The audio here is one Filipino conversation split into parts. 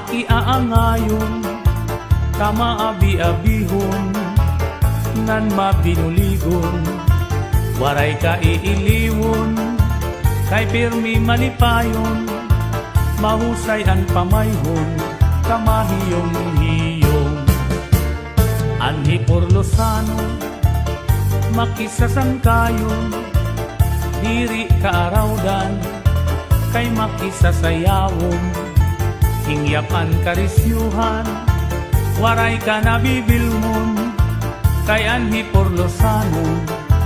makiaangayon, kamaabi-abihon, nan mabinuligon, waray ka iiliwon, kay pirmi malipayon, mahusay ang pamayhon, kamahiyong-hiyong. Anhi Porlosano, makisasangkayon, diri kaarawdan, kay makisasayawon, hingyapan karisyuhan, waray ka nabibilmon, kay Anhi Porlosano,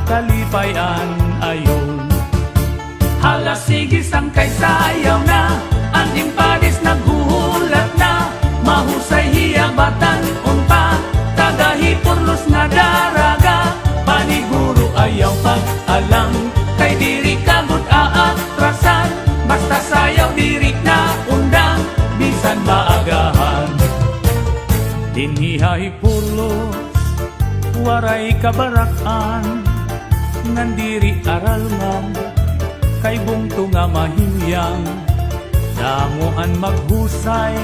kalipayan ayon. Hala sige sangkay sayaw na, ang impadis naghuhulat na, mahusay hiyabatan unpa, tagahi Porlos na daraga, paniguro ayaw pag-alam, kay diri kagud aatrasan, basta sayaw diri na undang, bisan maagahan. Dinhihay Porlos, waray kabarakan, nandiri aralman, kay bungto nga mahimyang, damuan maghusay,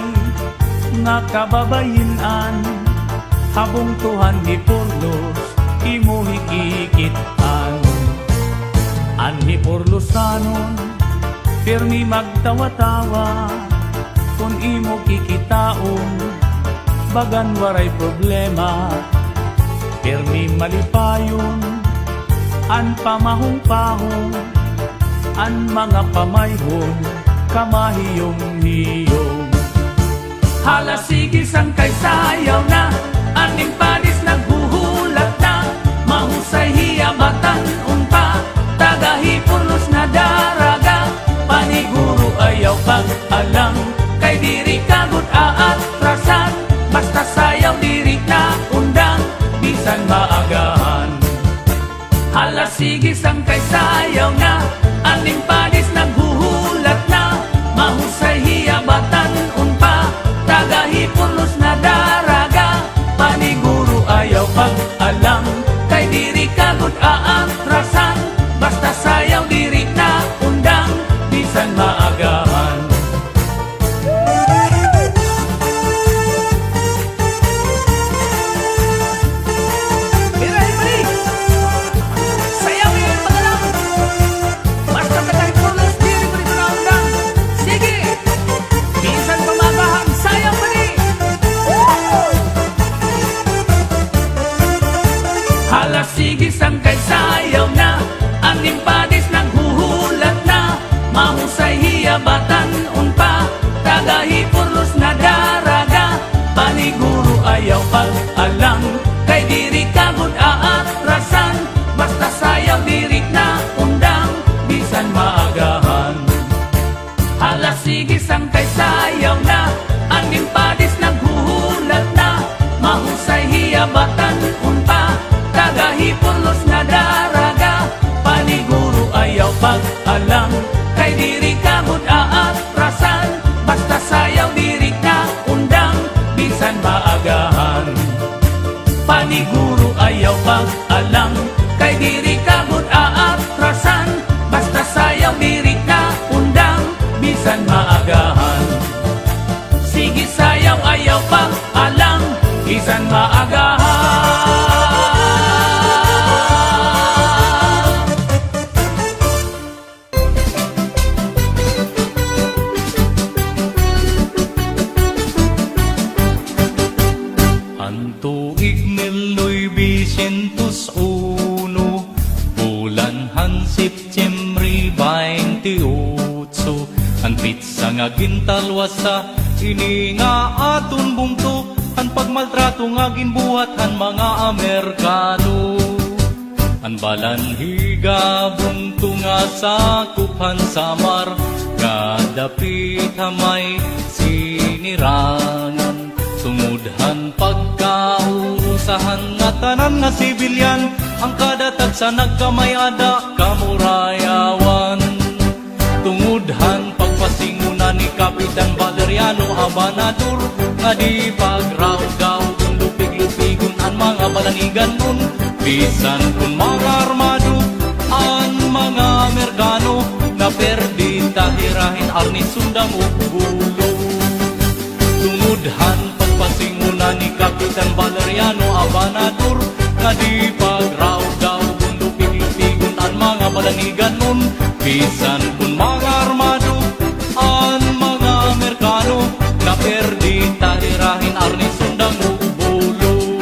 nga kababayinan, habong tuhan ni Porlos, imo hikikitan. Anhi Porlosano, pirmi magtawa-tawa, kung imo kikitaon, bagan waray problema, pirmi malipayon, an pamahong-pahong, an mga pamayhon, kamahiyong-hiyong. Hala sige sangkay sayaw na, aning padis naghuhulat na, mahusay hiyabatan unpa, tagahi Porlos na daraga, paniguro ayaw pag-alam, kay diri kagud aatrasan, basta sayaw diri na undang, bisan maagahan. Hala sige sangkay sayaw na, aning padis naghuhulat na, mahusay hiyabatan unpa, tagahi Porlos na daraga, paniguro ayaw pag-alam, kay diri kagud aatrasan, basta sayaw diri na undang, bisan maagahan. Hala sige sangkay sayaw na, aning padis naghuhulat na, mahusay hiyabatan unpa, tagahi Porlos na daraga, paniguro ayaw pag-alam, kay diri kagud aatrasan, basta sayaw diri na undang, bisan maagahan. Hala sige sangkay sayaw na, aning padis naghuhulat na, mahusay hiyabatan unpa, tagahi Porlos na daraga, paniguro ayaw pag-alam, kay diri kagud aatrasan, basta sayaw diri na undang, bisan maagahan. Paniguro ayaw pag-alam, kay diri kagud aatrasan, basta sayaw diri na undang, bisan maagahan. Sige sayaw ayaw pag-alam, bisan maagahan. Tuig 1901, bulanhan Setyembre 28, ang pizza nga gintalwasa, ini nga aton bungto, ang pagmaltrato nga ginbuhat ang mga Amerikano. Ang balanhiga bungto nga sakupan samar, nga dapit hamay sinirangan, tungudhan pagkaurusahan nga tanan nga sibilyan, ang kadatag sa nagkamayada kamurayawan. Tungudhan pagpasingunan ni Kapitan Valeriano Abanador, nga di pagraw-gaw kung lupig-lupigon ang mga balanigan nun, bisan kung mga armado ang mga Amerikano, na perdi tahirahin arni sundang ug gulo. balanigan nun. Bisan kun mga armado an mga Amerikano, na perdi tahirahin arni sundang ubulo.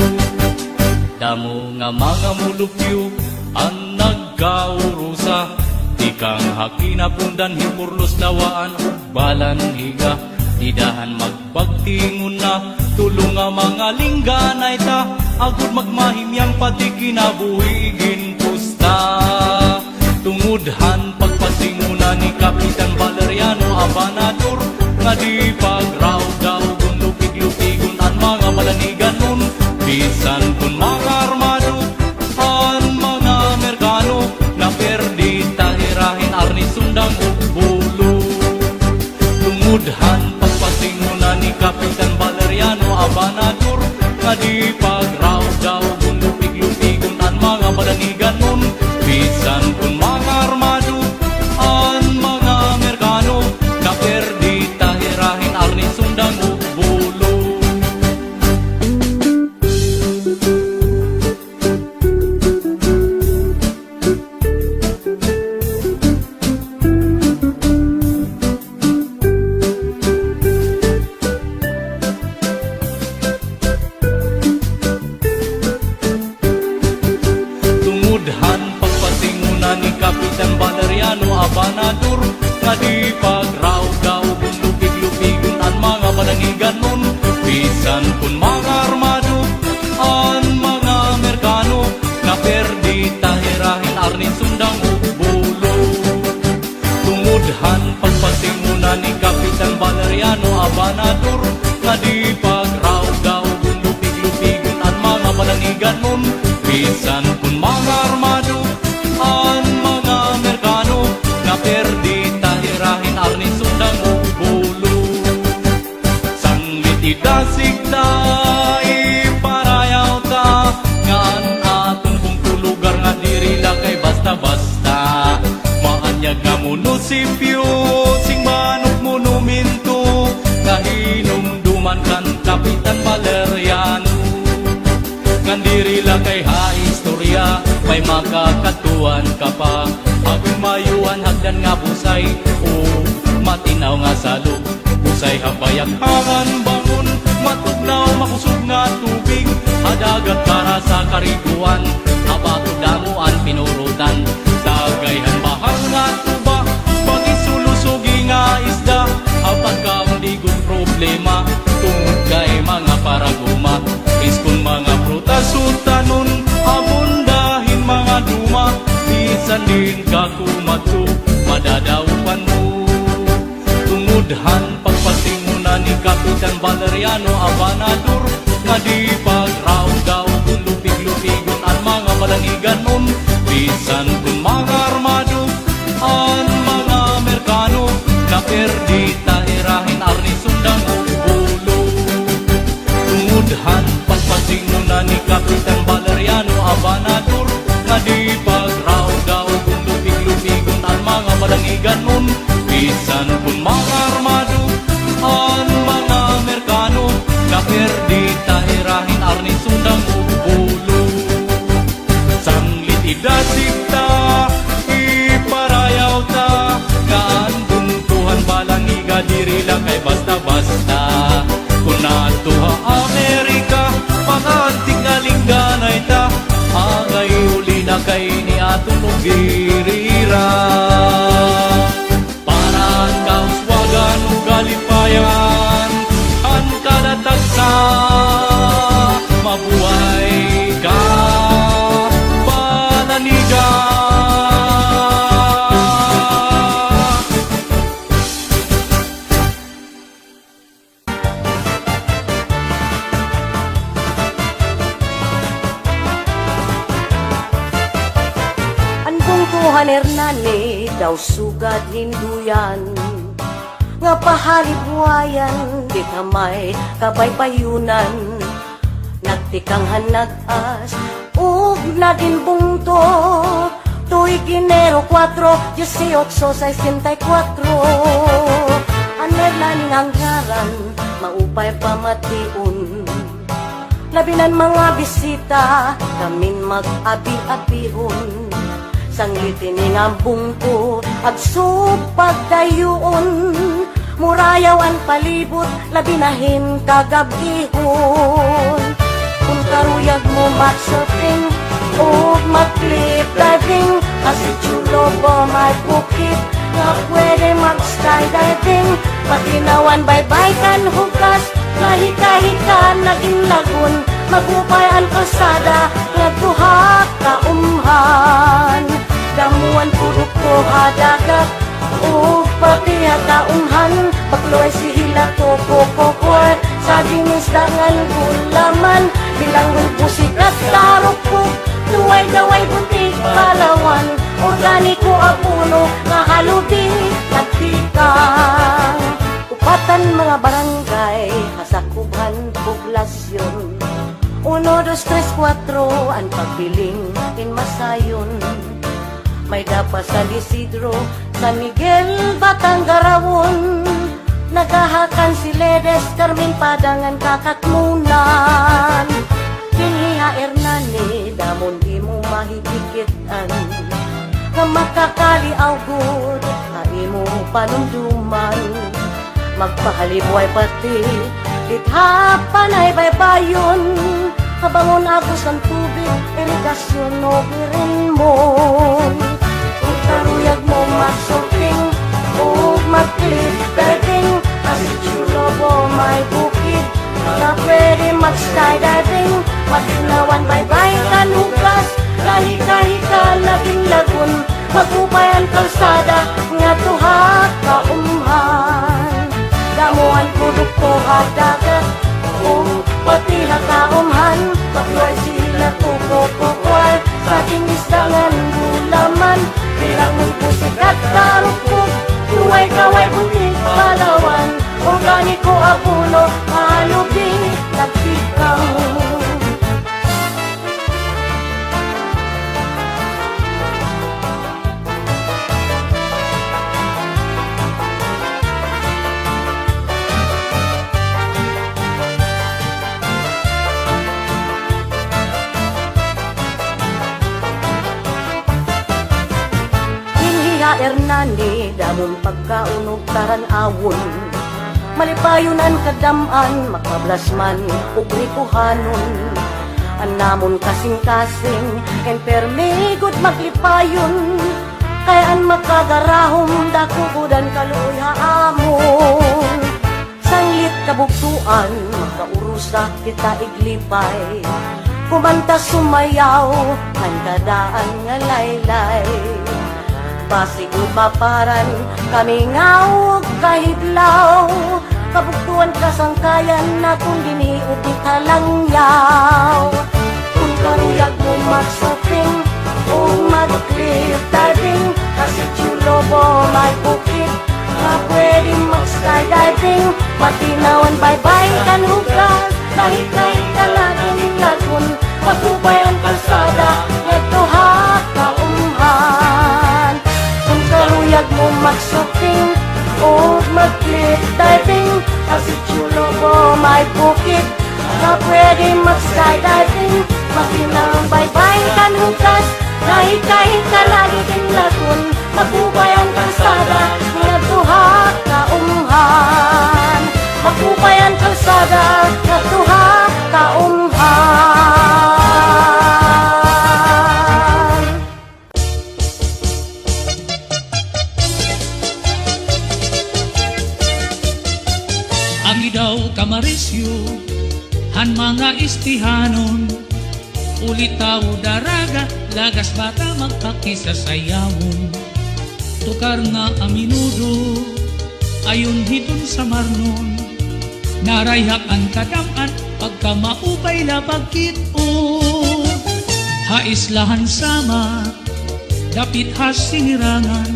Damo nga mga mulupyo ang nagkaurusa, ikang hakina pundan himurlos dawaan ug balan higa. Idahan magbagtingon na tulong nga mga lingganay ta, agud magmahimyang pati kinabuhigin pusta. Tungudhan pagpasinguna ni Kapitan Valeriano Abanador, nga di pagraw daw kung lupig-lupigon ang mga balanigan nun. Bisan kun mga armado ang mga Amerikano, na perdi tahirahin arni sundang ubulo. Tungudhan pagpasinguna ni Kapitan Valeriano Abanador, nga di pagraw daw kung lupig-lupigon ang mga balanigan nun. Bisan kun mga armado ang mga Amerikano, na perdi tahirahin arni sundang ubulo. Tungudhan pagpasinguna ni Kapitan Valeriano Abanador, nga di pagraw daw kung lupig-lupigon ang mga balanigan nun. Bisan kun mga armado ang mga Amerikano, na perdi tahirahin arni sundang ubulo. Tungudhan pagpasinguna ni Kapitan Valeriano Abanador, nga di pagraw daw kung lupig-lupigon ang mga balanigan nun. Bisan kun mga armado ang mga Amerikano, na perdi tahirahin arni sundang ubulo. Sanglit idasig ta iparayaw ta, nga an atong pungtulugar nga diri lang kay basta-basta. Maanyag nga munisipyo sing manok monumento, kahinumduman kan Kapitan Valeriano. Ngandiri lang kay haistorya, may makakatuan ka pa. Agong mayuan hagdan nga busay, o matinaw nga salog. Busay habayag hangan bangon, matugnaw makusog nga tubig. Hadagat para sa kariguan, abato damuan pinurutan. Dagayhan bahang nga tuba, pagisulusugi nga isda. Apag kaundigon problema, tungod kay mga paraguma. Iskon mga prutas utanon, abundahin mga duma. Bisan din kakumato, madadawapan mo. Tungudhan pagpasinguna ni Kapitan Valeriano Abanador, nga di pagraw daw kung lupig-lupigon ang mga balanigan nun. Bisan kung mga armado ang mga Amerikano, na perdi tahirahin arni sundang ubulo. Tungudhan pagpasinguna ni Kapitan Valeriano Abanador, nga di pagraw daw kung lupig-lupigon ang mga balanigan nun. Bisan kung mga armado ang mga Amerikano, na perdi tahirahin arni sundang ubulo. Sanglit idasig ta iparayaw ta, gaan buntuhan balangiga diri lang kay basta-basta. Kung natuha Amerika, panganting alingganay ta, agay uli na kay ni atong nugirira. Paraan kauswagan o galipayan, ang kadatagsa, mabuhay ka, balanigan. Juan Hernani daw sugad hinduyan, nga pahalibwayan di kamay kabaybayunan. Nagtikang hanag-as ug naging bungto tuig Enero 4, 1864. Ang Hernani nganggaran maupay pamatiun, labinan mga bisita kamin mag-abi-abihon. Sanglitin nga bungko ag supagdayoon, murayaw ang palibot labi nahin kagabihon. Kung karuyag mo mag-surfing o mag-cliff diving, kasi chulo ba may bukid nga pwede mag-skydiving. Patinawan baybay kan hugas, lahika-hika naging lagun, magupay ang kalsada nga duha kaumhan. Damuan purok ko hadagat o pati hataumhan, bakloy si hila ko kokokoy sa dinisdangan gulaman. Bilang musik at tarok duway-daway buntik palawan, organiko apuno nga halubi nagtikang. Upatan mga barangay, kasakuban poblasyon, 1, 2, 3, 4 ang pagbiling in Masayon. May dapa sa Isidro, San Miguel, Batanggarawon, nagahakan si Ledes, Carmen Padangan, Kakatmunan. Kinhiha Hernani, damon di mo mahigikitan, nga makakaliaw good, na imo panumduman. Magpahalibuay pati, ithapan ay baybayon, kabangon agos ang tubig, irigasyon o birinmon. Kung karuyag mo mag-surfing o mag-cliff diving, kasi chulo mo may bukid na pwede mag-skydiving. Matinawan baybay kan hugas, kahika-hika labing lagun, magupay ang kalsada nga tuha kaumhan. Damuan purok ko hadagat o pati hakaumhan, bakloy sila kukokokwal sa dinisdangan gulaman. Bilang mong pusik at tarukog, duway-kaway buntik palawan, organiko apuno halubi nagtikang. Hernani, damong pagkaunog taran-awon, malipayunan kadaman, makablasman, ugrikuhanon. Anamon kasing-kasing, enpermigod maglipayon, kayan makagarahom, dakugudan kaluoy haamon. Sanglit kabugtuan, makaurusa kita iglipay, kumanta sumayaw, ang kadaan nga laylay. Pasigod maparan, kami ngawag kahidlaw, kabuktuan kasangkayan na kung diniot ni talangyaw. Kung karuyag mo mag-surfing o mag-cliff diving, kasi chulo mo may bukid na pwede mag-skydiving. Matinawan baybay kan hugas, kahit kalaging lagun, magubay ang kalsada, ito ha kaumhan. Karuyag mo mag-surfing o mag-cliff diving, kasi chulo mo may bukid na pwede mag-skydiving. Makinang baybay kan hugas, kahit lagi din lagun, magubay ang kalsada nga tuha kaumhan. Magubay ang kalsada nga tuha kaumhan. Daw kamarisyo, han mga istihanon, ulit tao daraga, lagas bata magpakisasayawon. Tukar nga aminudo, ayon hiton sa marnon, narayhak ang kadaman, pagka maupay labagkit o. Haislahan sama, dapit hasinirangan,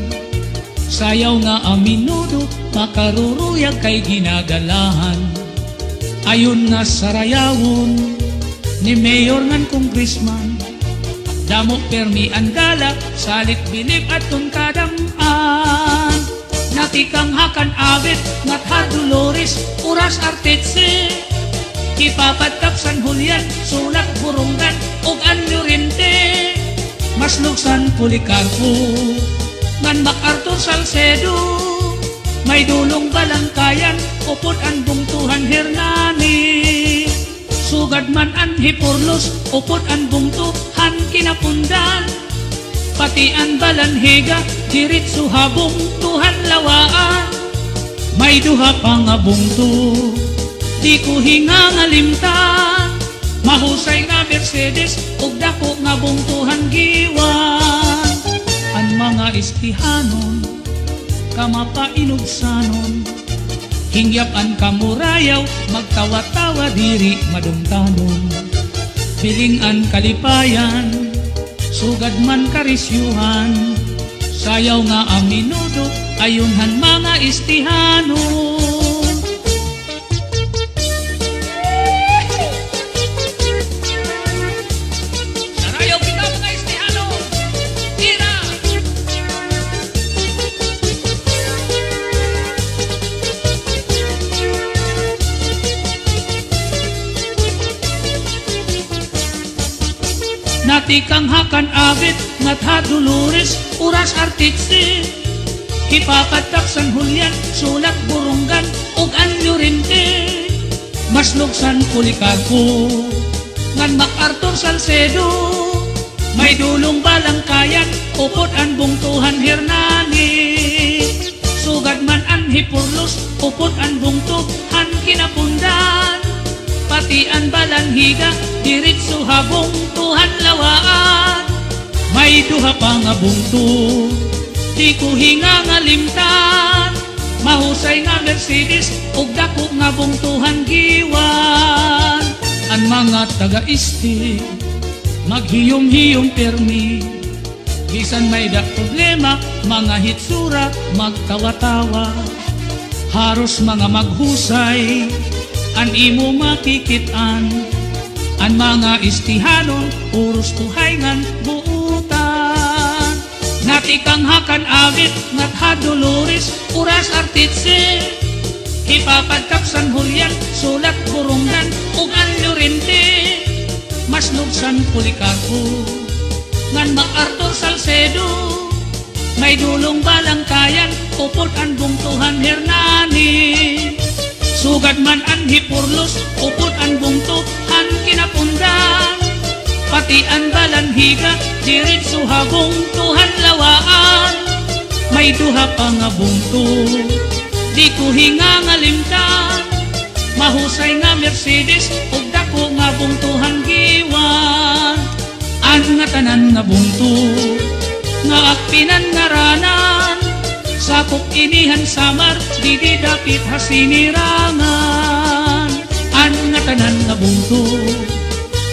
sayaw nga aminudo, makaruruyag kay ginagalahan. Ayon nga sarayawon ni Mayor ngan Congressman, damo permi andala, salit bilib at kadam-an. Natikang hakan abit, ngatha Dolores, uras artetse, ipapadkap San Julian, sulak burunggan, ug anyo rinte. Maslugsan Policarpo, ngan MacArthur Salcedo, may dulong balangkayan, upod ang bungtuhan Hernani. Sugad man ang Hipurlos, upod ang bungtuhan Kinapundan. Pati ang balanhiga, diritso habong tuhan lawaan. May duha pa nga bungto, di ko hinga nga limtan. Mahusay nga Mercedes, ug dako nga bungtuhan giwan. Ang mga istihanon, kamapainugsanon, hingyap ang kamurayaw, magtawa-tawa diri madumtanon. Piling ang kalipayan, sugad man karisyuhan, sayaw nga ang minudo, ayunhan mga istihanon. Sarayaw kita mga istihanon, tira! Natikang hakan abit, ngatha Dolores, uras artitsi. Hipapatak San Julian, sulat burunggan, ug anyo rinte. Maslugsan Policarpo, ngan MacArthur Salcedo, may dulong balangkayan, upod ang bungtuhan Hernani. Sugad man ang Hipurlos, upod ang bungtuhan Kinapundan. Pati ang balanhiga, diritso habong tuhan lawaan. May duha pa nga bungto, di ko hinga nga limtan. Mahusay nga Mercedes, ug dako nga bungtuhan giwan. Ang mga taga-isti, maghiyom-hiyom permi. Bisan may da problema, mga hitsura, magtawa-tawa. Haros mga maghusay, an imo makikitan. Ang mga istihanon, uros tuhayngan buutan. Natikang hakan abit, ngatha Dolores, uras artitsi. Hipapadkap San Julian, sulat burunggan, ug anyo rinte. Maslugsan Policarpo, ngan MacArthur Salcedo, may dulong balangkayan, upod ang bungtuhan Hernani. Sugad man ang Hipurlos, upod ang bungtuhan Kinapundan. Pati ang balanhiga, diritso habong tuhan lawaan. May duha pa nga bungto, di ko hinga nga limtan. Mahusay nga Mercedes, ug dako nga bungtuhan giwan. Ang nga tanan nga bungto, nga akpinan nga ranan, sakop inihan samar, di dapit hasinirangan. An nga tanan nga bungto,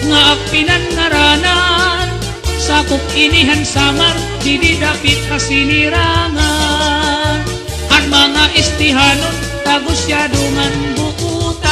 nga akpinan nga ranan, sakop inihan samar, di dapit hasinirangan. Ang mga istihanon, tagusyado man buutan.